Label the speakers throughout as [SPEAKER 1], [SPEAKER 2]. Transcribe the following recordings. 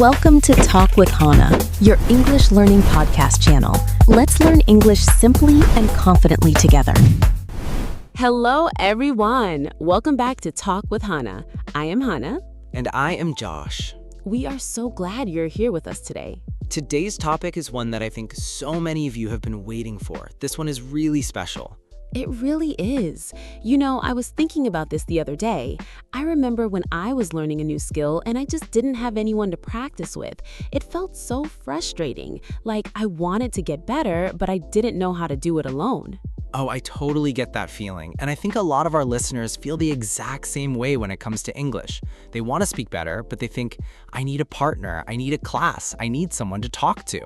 [SPEAKER 1] Welcome to Talk with Hana, your English learning podcast channel. Let's learn English simply and confidently together.
[SPEAKER 2] Hello, everyone. Welcome back to Talk with Hana. I am Hana.
[SPEAKER 3] And I am Josh.
[SPEAKER 2] We are so glad you're here with us today.
[SPEAKER 3] Today's topic is one that I think so many of you have been waiting for. This one is really special.
[SPEAKER 2] It really is. You know, I was thinking about this the other day. I remember when I was learning a new skill and I just didn't have anyone to practice with. It felt so frustrating. Like I wanted to get better, but I didn't know how to do it alone.
[SPEAKER 3] Oh, I totally get that feeling. And I think a lot of our listeners feel the exact same way when it comes to English. They want to speak better, but they think, I need a partner, I need a class, I need someone to talk to.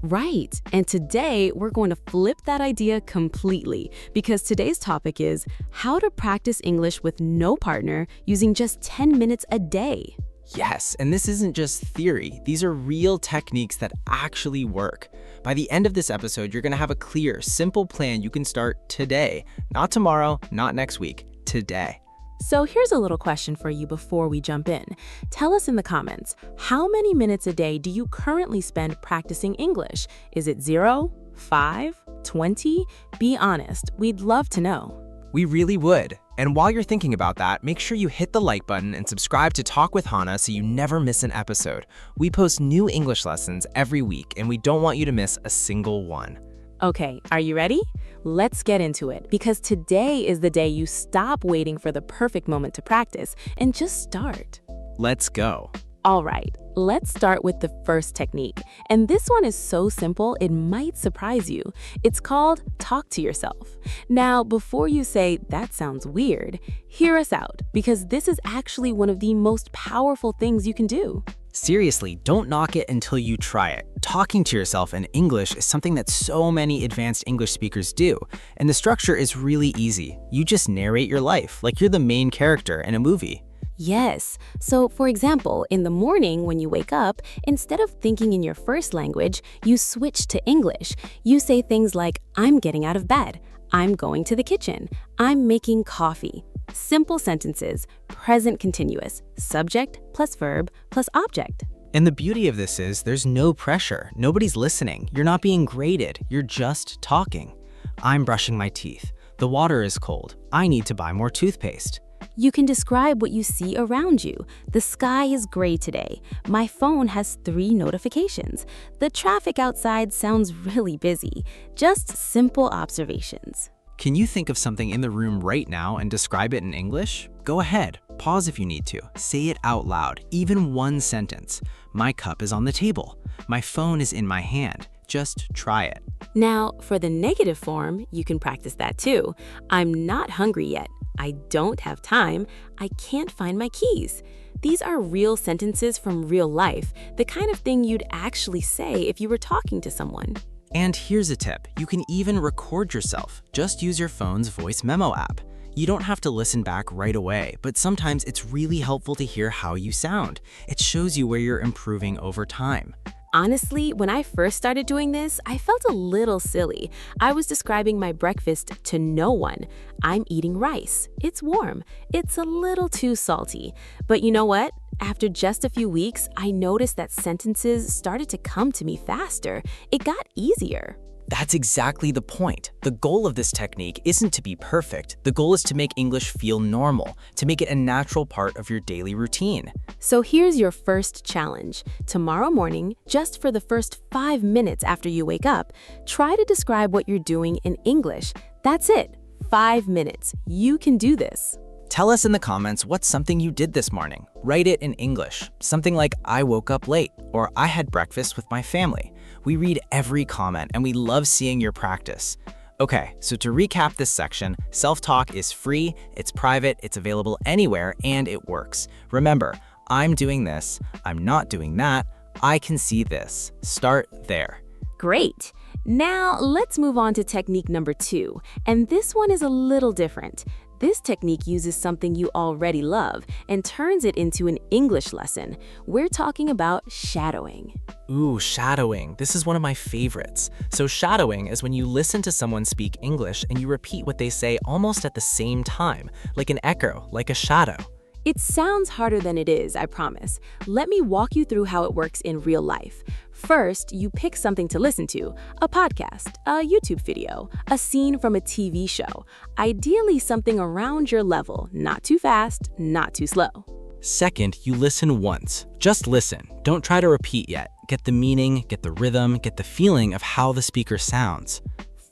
[SPEAKER 2] Right. And today we're going to flip that idea completely because today's topic is how to practice English with no partner using just 10 minutes a day.
[SPEAKER 3] Yes, and this isn't just theory. These are real techniques that actually work. By the end of this episode, you're going to have a clear, simple plan you can start today. Not tomorrow, not next week, today.
[SPEAKER 2] So here's a little question for you before we jump in. Tell us in the comments, how many minutes a day do you currently spend practicing English? Is it 0, 5, 20? Be honest, we'd love to know.
[SPEAKER 3] We really would. And while you're thinking about that, make sure you hit the like button and subscribe to Talk with Hana so you never miss an episode. We post new English lessons every week, and we don't want you to miss a single one.
[SPEAKER 2] Okay, are you ready? Let's get into it because today is the day you stop waiting for the perfect moment to practice and just start.
[SPEAKER 3] Let's go.
[SPEAKER 2] All right, let's start with the first technique. And this one is so simple, it might surprise you. It's called talk to yourself. Now, before you say, that sounds weird, hear us out because this is actually one of the most powerful things you can do.
[SPEAKER 3] Seriously, don't knock it until you try it. Talking to yourself in English is something that so many advanced English speakers do, and the structure is really easy. You just narrate your life like you're the main character in a movie.
[SPEAKER 2] Yes. So, for example, in the morning when you wake up, instead of thinking in your first language, you switch to English. You say things like, I'm getting out of bed, I'm going to the kitchen, I'm making coffee. Simple sentences, present continuous, subject plus verb plus object.
[SPEAKER 3] And the beauty of this is there's no pressure. Nobody's listening. You're not being graded. You're just talking. I'm brushing my teeth. The water is cold. I need to buy more toothpaste.
[SPEAKER 2] You can describe what you see around you. The sky is gray today. My phone has 3 notifications. The traffic outside sounds really busy. Just simple observations.
[SPEAKER 3] Can you think of something in the room right now and describe it in English? Go ahead. Pause if you need to. Say it out loud, even one sentence. My cup is on the table. My phone is in my hand. Just try it.
[SPEAKER 2] Now, for the negative form, you can practice that too. I'm not hungry yet. I don't have time. I can't find my keys. These are real sentences from real life, the kind of thing you'd actually say if you were talking to someone.
[SPEAKER 3] And here's a tip. You can even record yourself. Just use your phone's voice memo app. You don't have to listen back right away, but sometimes it's really helpful to hear how you sound. It shows you where you're improving over time.
[SPEAKER 2] Honestly, when I first started doing this, I felt a little silly. I was describing my breakfast to no one. I'm eating rice. It's warm. It's a little too salty. But you know what? After just a few weeks, I noticed that sentences started to come to me faster. It got easier.
[SPEAKER 3] That's exactly the point. The goal of this technique isn't to be perfect. The goal is to make English feel normal, to make it a natural part of your daily routine.
[SPEAKER 2] So here's your first challenge. Tomorrow morning, just for the first 5 minutes after you wake up, try to describe what you're doing in English. That's it. 5 minutes. You can do this.
[SPEAKER 3] Tell us in the comments what's something you did this morning. Write it in English. Something like, I woke up late, or I had breakfast with my family. We read every comment and we love seeing your practice. Okay, so to recap this section, self-talk is free, it's private, it's available anywhere, and it works. Remember, I'm doing this, I'm not doing that, I can see this. Start there.
[SPEAKER 2] Great. Now let's move on to technique number 2, and this one is a little different. This technique uses something you already love and turns it into an English lesson. We're talking about shadowing.
[SPEAKER 3] Ooh, shadowing. This is one of my favorites. So shadowing is when you listen to someone speak English and you repeat what they say almost at the same time, like an echo, like a shadow.
[SPEAKER 2] It sounds harder than it is, I promise. Let me walk you through how it works in real life. First, you pick something to listen to, a podcast, a YouTube video, a scene from a TV show. Ideally something around your level, not too fast, not too slow.
[SPEAKER 3] Second, you listen once. Just listen. Don't try to repeat yet. Get the meaning, get the rhythm, get the feeling of how the speaker sounds.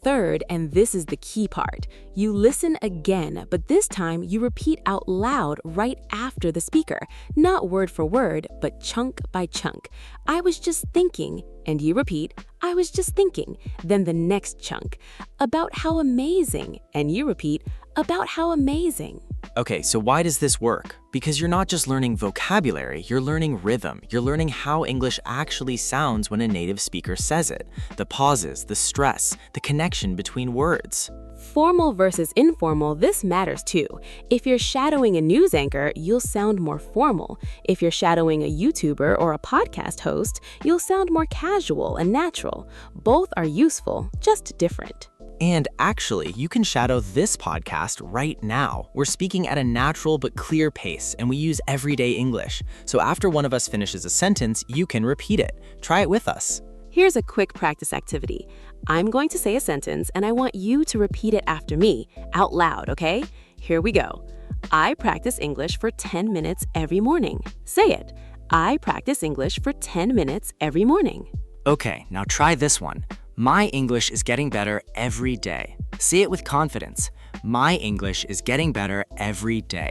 [SPEAKER 2] Third, and this is the key part, you listen again, but this time you repeat out loud right after the speaker, not word for word, but chunk by chunk. I was just thinking, and you repeat, I was just thinking, then the next chunk, about how amazing, and you repeat, about how amazing.
[SPEAKER 3] Okay, so why does this work? Because you're not just learning vocabulary, you're learning rhythm. You're learning how English actually sounds when a native speaker says it. The pauses, the stress, the connection between words.
[SPEAKER 2] Formal versus informal, this matters too. If you're shadowing a news anchor, you'll sound more formal. If you're shadowing a YouTuber or a podcast host, you'll sound more casual and natural. Both are useful, just different.
[SPEAKER 3] And actually, you can shadow this podcast right now. We're speaking at a natural but clear pace, and we use everyday English. So after one of us finishes a sentence, you can repeat it. Try it with us.
[SPEAKER 2] Here's a quick practice activity. I'm going to say a sentence, and I want you to repeat it after me, out loud, okay? Here we go. I practice English for 10 minutes every morning. Say it. I practice English for 10 minutes every morning.
[SPEAKER 3] Okay, now try this one. My English is getting better every day. Say it with confidence. My English is getting better every day.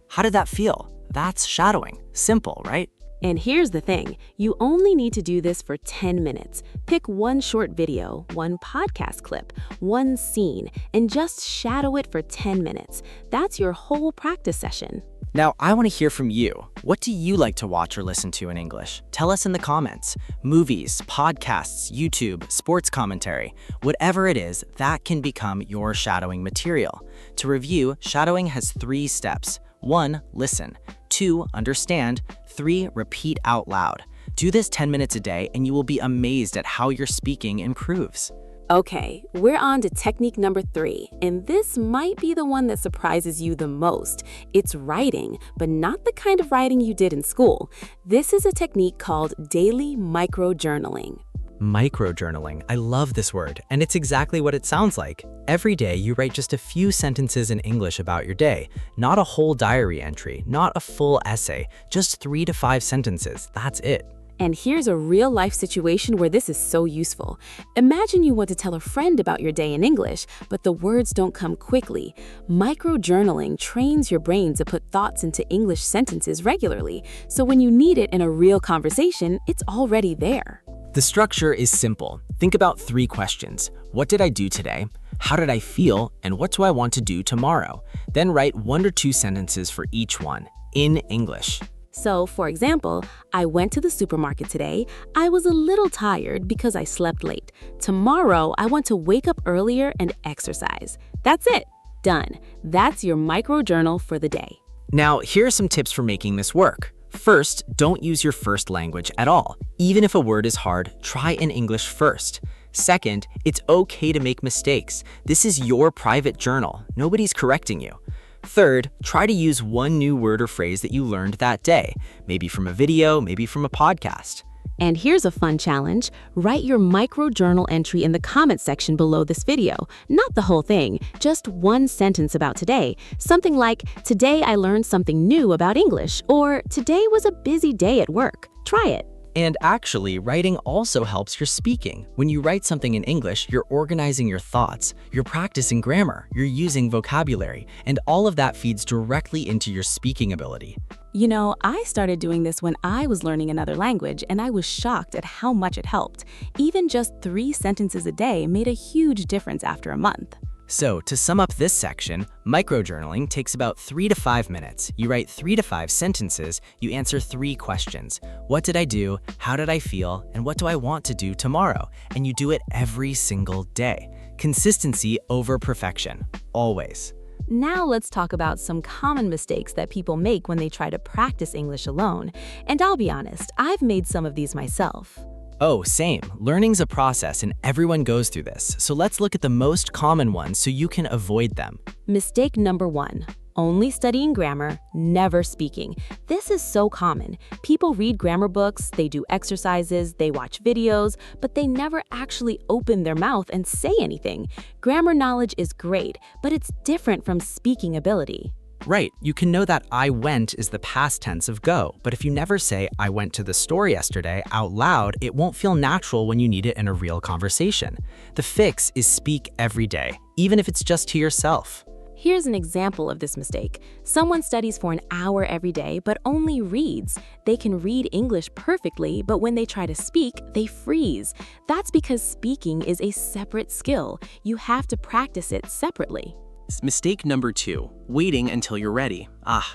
[SPEAKER 3] How did that feel? That's shadowing. Simple, right?
[SPEAKER 2] And here's the thing, you only need to do this for 10 minutes. Pick one short video, one podcast clip, one scene, and just shadow it for 10 minutes. That's your whole practice session.
[SPEAKER 3] Now, I want to hear from you. What do you like to watch or listen to in English? Tell us in the comments. Movies, podcasts, YouTube, sports commentary, whatever it is, that can become your shadowing material. To review, shadowing has 3 steps. 1, listen. 2, understand. 3, repeat out loud. Do this 10 minutes a day and you will be amazed at how your speaking improves.
[SPEAKER 2] Okay, we're on to technique number 3, and this might be the one that surprises you the most. It's writing, but not the kind of writing you did in school. This is a technique called daily microjournaling.
[SPEAKER 3] Microjournaling. I love this word, and it's exactly what it sounds like. Every day, you write just a few sentences in English about your day. Not a whole diary entry, not a full essay, just 3 to 5 sentences. That's it.
[SPEAKER 2] And here's a real-life situation where this is so useful. Imagine you want to tell a friend about your day in English, but the words don't come quickly. Microjournaling trains your brain to put thoughts into English sentences regularly, so when you need it in a real conversation, it's already there.
[SPEAKER 3] The structure is simple. Think about 3 questions. What did I do today? How did I feel? And what do I want to do tomorrow? Then write 1 or 2 sentences for each one, in English.
[SPEAKER 2] So, for example, I went to the supermarket today. I was a little tired because I slept late. Tomorrow, I want to wake up earlier and exercise. That's it. Done. That's your microjournal for the day.
[SPEAKER 3] Now, here are some tips for making this work. First, don't use your first language at all. Even if a word is hard, try in English first. Second, it's okay to make mistakes. This is your private journal. Nobody's correcting you. Third, try to use one new word or phrase that you learned that day, maybe from a video, maybe from a podcast.
[SPEAKER 2] And here's a fun challenge. Write your microjournal entry in the comment section below this video. Not the whole thing, just one sentence about today. Something like, today I learned something new about English, or today was a busy day at work. Try it.
[SPEAKER 3] And actually, writing also helps your speaking. When you write something in English, you're organizing your thoughts, you're practicing grammar, you're using vocabulary, and all of that feeds directly into your speaking ability.
[SPEAKER 2] You know, I started doing this when I was learning another language, and I was shocked at how much it helped. Even just 3 sentences a day made a huge difference after a month.
[SPEAKER 3] So, to sum up this section, microjournaling takes about 3 to 5 minutes. You write 3 to 5 sentences, you answer 3 questions. What did I do? How did I feel? And what do I want to do tomorrow? And you do it every single day. Consistency over perfection, always.
[SPEAKER 2] Now let's talk about some common mistakes that people make when they try to practice English alone. And I'll be honest, I've made some of these myself.
[SPEAKER 3] Oh, same. Learning's a process and everyone goes through this. So let's look at the most common ones so you can avoid them.
[SPEAKER 2] Mistake number 1, only studying grammar, never speaking. This is so common. People read grammar books, they do exercises, they watch videos, but they never actually open their mouth and say anything. Grammar knowledge is great, but it's different from speaking ability.
[SPEAKER 3] Right, you can know that I went is the past tense of go, but if you never say I went to the store yesterday out loud, it won't feel natural when you need it in a real conversation. The fix is speak every day, even if it's just to yourself.
[SPEAKER 2] Here's an example of this mistake. Someone studies for an hour every day but only reads. They can read English perfectly, but when they try to speak, they freeze. That's because speaking is a separate skill. You have to practice it separately.
[SPEAKER 4] Mistake number 2, waiting until you're ready.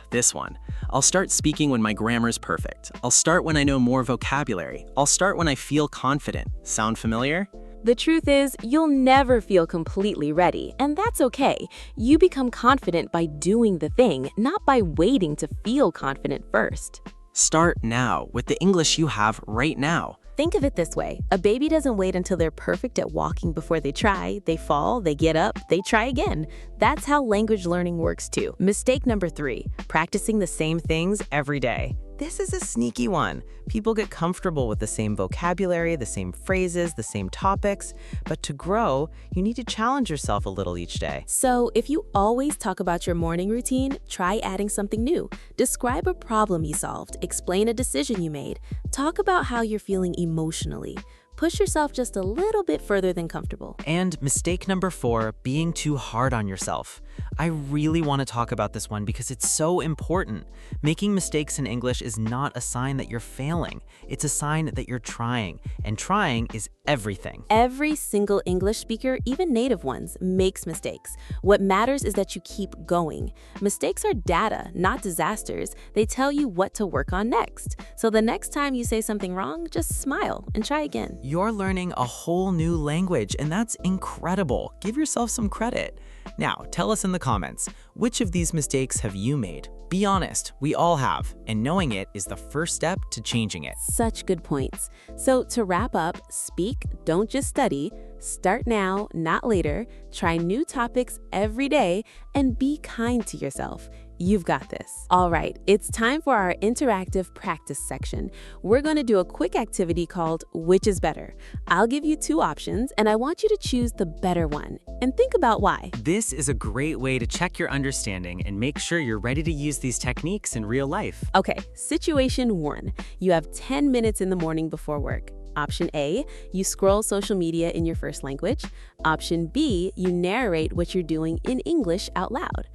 [SPEAKER 4] This one. I'll start speaking when my grammar's perfect. I'll start when I know more vocabulary. I'll start when I feel confident. Sound familiar?
[SPEAKER 2] The truth is, you'll never feel completely ready, and that's okay. You become confident by doing the thing, not by waiting to feel confident first.
[SPEAKER 4] Start now with the English you have right now.
[SPEAKER 2] Think of it this way. A baby doesn't wait until they're perfect at walking before they try. They fall, they get up, they try again. That's how language learning works too. Mistake number 3, practicing the same things every day.
[SPEAKER 3] This is a sneaky one. People get comfortable with the same vocabulary, the same phrases, the same topics, but to grow, you need to challenge yourself a little each day.
[SPEAKER 2] So if you always talk about your morning routine, try adding something new. Describe a problem you solved, explain a decision you made, talk about how you're feeling emotionally. Push yourself just a little bit further than comfortable.
[SPEAKER 3] And mistake number 4, being too hard on yourself. I really want to talk about this one because it's so important. Making mistakes in English is not a sign that you're failing. It's a sign that you're trying, and trying is everything.
[SPEAKER 2] Every single English speaker, even native ones, makes mistakes. What matters is that you keep going. Mistakes are data, not disasters. They tell you what to work on next. So the next time you say something wrong, just smile and try again.
[SPEAKER 3] You're learning a whole new language, and that's incredible. Give yourself some credit. Now, tell us in the comments, which of these mistakes have you made? Be honest, we all have, and knowing it is the first step to changing it.
[SPEAKER 2] Such good points. So to wrap up, speak, don't just study. Start now, not later. Try new topics every day, and be kind to yourself. You've got this. All right, it's time for our interactive practice section. We're going to do a quick activity called Which is Better? I'll give you 2 options, and I want you to choose the better one. And think about why.
[SPEAKER 3] This is a great way to check your understanding and make sure you're ready to use these techniques in real life.
[SPEAKER 2] Okay, situation 1. You have 10 minutes in the morning before work. Option A, you scroll social media in your first language. Option B, you narrate what you're doing in English out loud.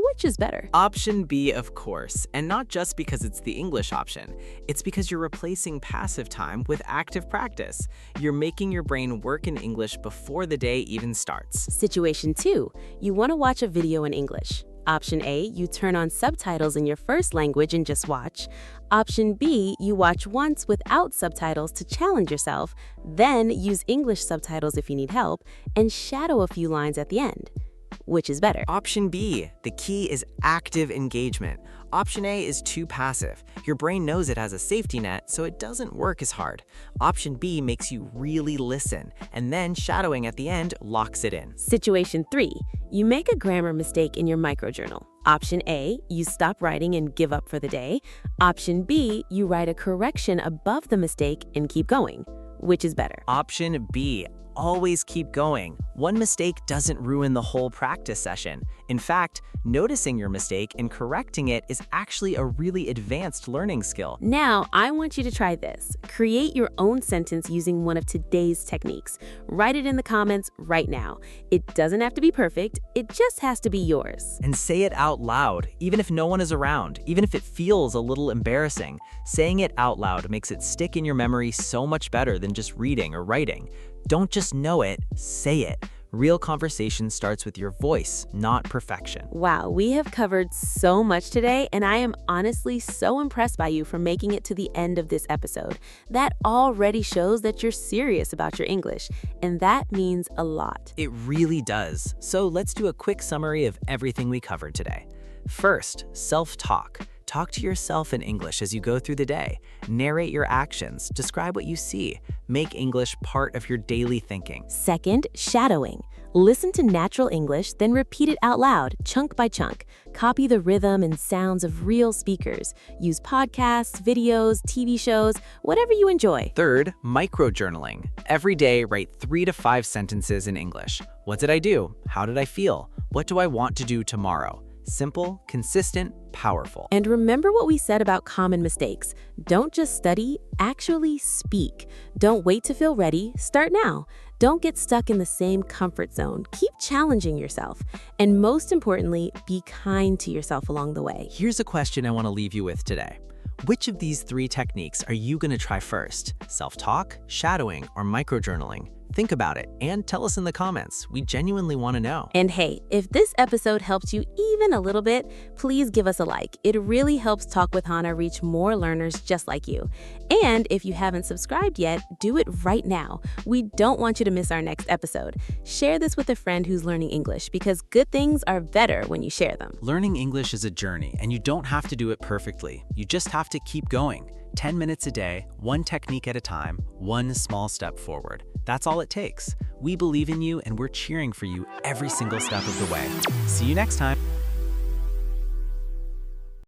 [SPEAKER 2] Which is better?
[SPEAKER 3] Option B, of course, and not just because it's the English option. It's because you're replacing passive time with active practice. You're making your brain work in English before the day even starts.
[SPEAKER 2] Situation 2, you want to watch a video in English. Option A, you turn on subtitles in your first language and just watch. Option B, you watch once without subtitles to challenge yourself, then use English subtitles if you need help, and shadow a few lines at the end. Which is better?
[SPEAKER 3] Option B, the key is active engagement. Option A is too passive. Your brain knows it has a safety net, so it doesn't work as hard. Option B makes you really listen, and then shadowing at the end locks it in.
[SPEAKER 2] Situation 3, you make a grammar mistake in your microjournal. Option A, you stop writing and give up for the day. Option B, you write a correction above the mistake and keep going. Which is better?
[SPEAKER 3] Option B, always keep going. One mistake doesn't ruin the whole practice session. In fact, noticing your mistake and correcting it is actually a really advanced learning skill.
[SPEAKER 2] Now, I want you to try this. Create your own sentence using one of today's techniques. Write it in the comments right now. It doesn't have to be perfect, it just has to be yours.
[SPEAKER 3] And say it out loud, even if no one is around, even if it feels a little embarrassing. Saying it out loud makes it stick in your memory so much better than just reading or writing. Don't just know it, say it. Real conversation starts with your voice, not perfection.
[SPEAKER 2] Wow, we have covered so much today, and I am honestly so impressed by you for making it to the end of this episode. That already shows that you're serious about your English, and that means a lot.
[SPEAKER 3] It really does. So let's do a quick summary of everything we covered today. First, self-talk. Talk to yourself in English as you go through the day. Narrate your actions. Describe what you see. Make English part of your daily thinking.
[SPEAKER 2] Second, shadowing. Listen to natural English, then repeat it out loud, chunk by chunk. Copy the rhythm and sounds of real speakers. Use podcasts, videos, TV shows, whatever you enjoy.
[SPEAKER 3] Third, microjournaling. Every day, write 3 to 5 sentences in English. What did I do? How did I feel? What do I want to do tomorrow? Simple, consistent, powerful.
[SPEAKER 2] And remember what we said about common mistakes. Don't just study, actually speak. Don't wait to feel ready, start now. Don't get stuck in the same comfort zone. Keep challenging yourself. And most importantly, be kind to yourself along the way.
[SPEAKER 3] Here's a question I want to leave you with today. Which of these 3 techniques are you going to try first? Self-talk, shadowing, or microjournaling? Think about it and tell us in the comments. We genuinely want to know.
[SPEAKER 2] And hey, if this episode helped you even a little bit, please give us a like. It really helps Talk with Hana reach more learners just like you. And if you haven't subscribed yet, do it right now. We don't want you to miss our next episode. Share this with a friend who's learning English because good things are better when you share them.
[SPEAKER 3] Learning English is a journey, and you don't have to do it perfectly. You just have to keep going. 10 minutes a day, 1 technique at a time, 1 small step forward. That's all it takes. We believe in you, and we're cheering for you every single step of the way. See you next time.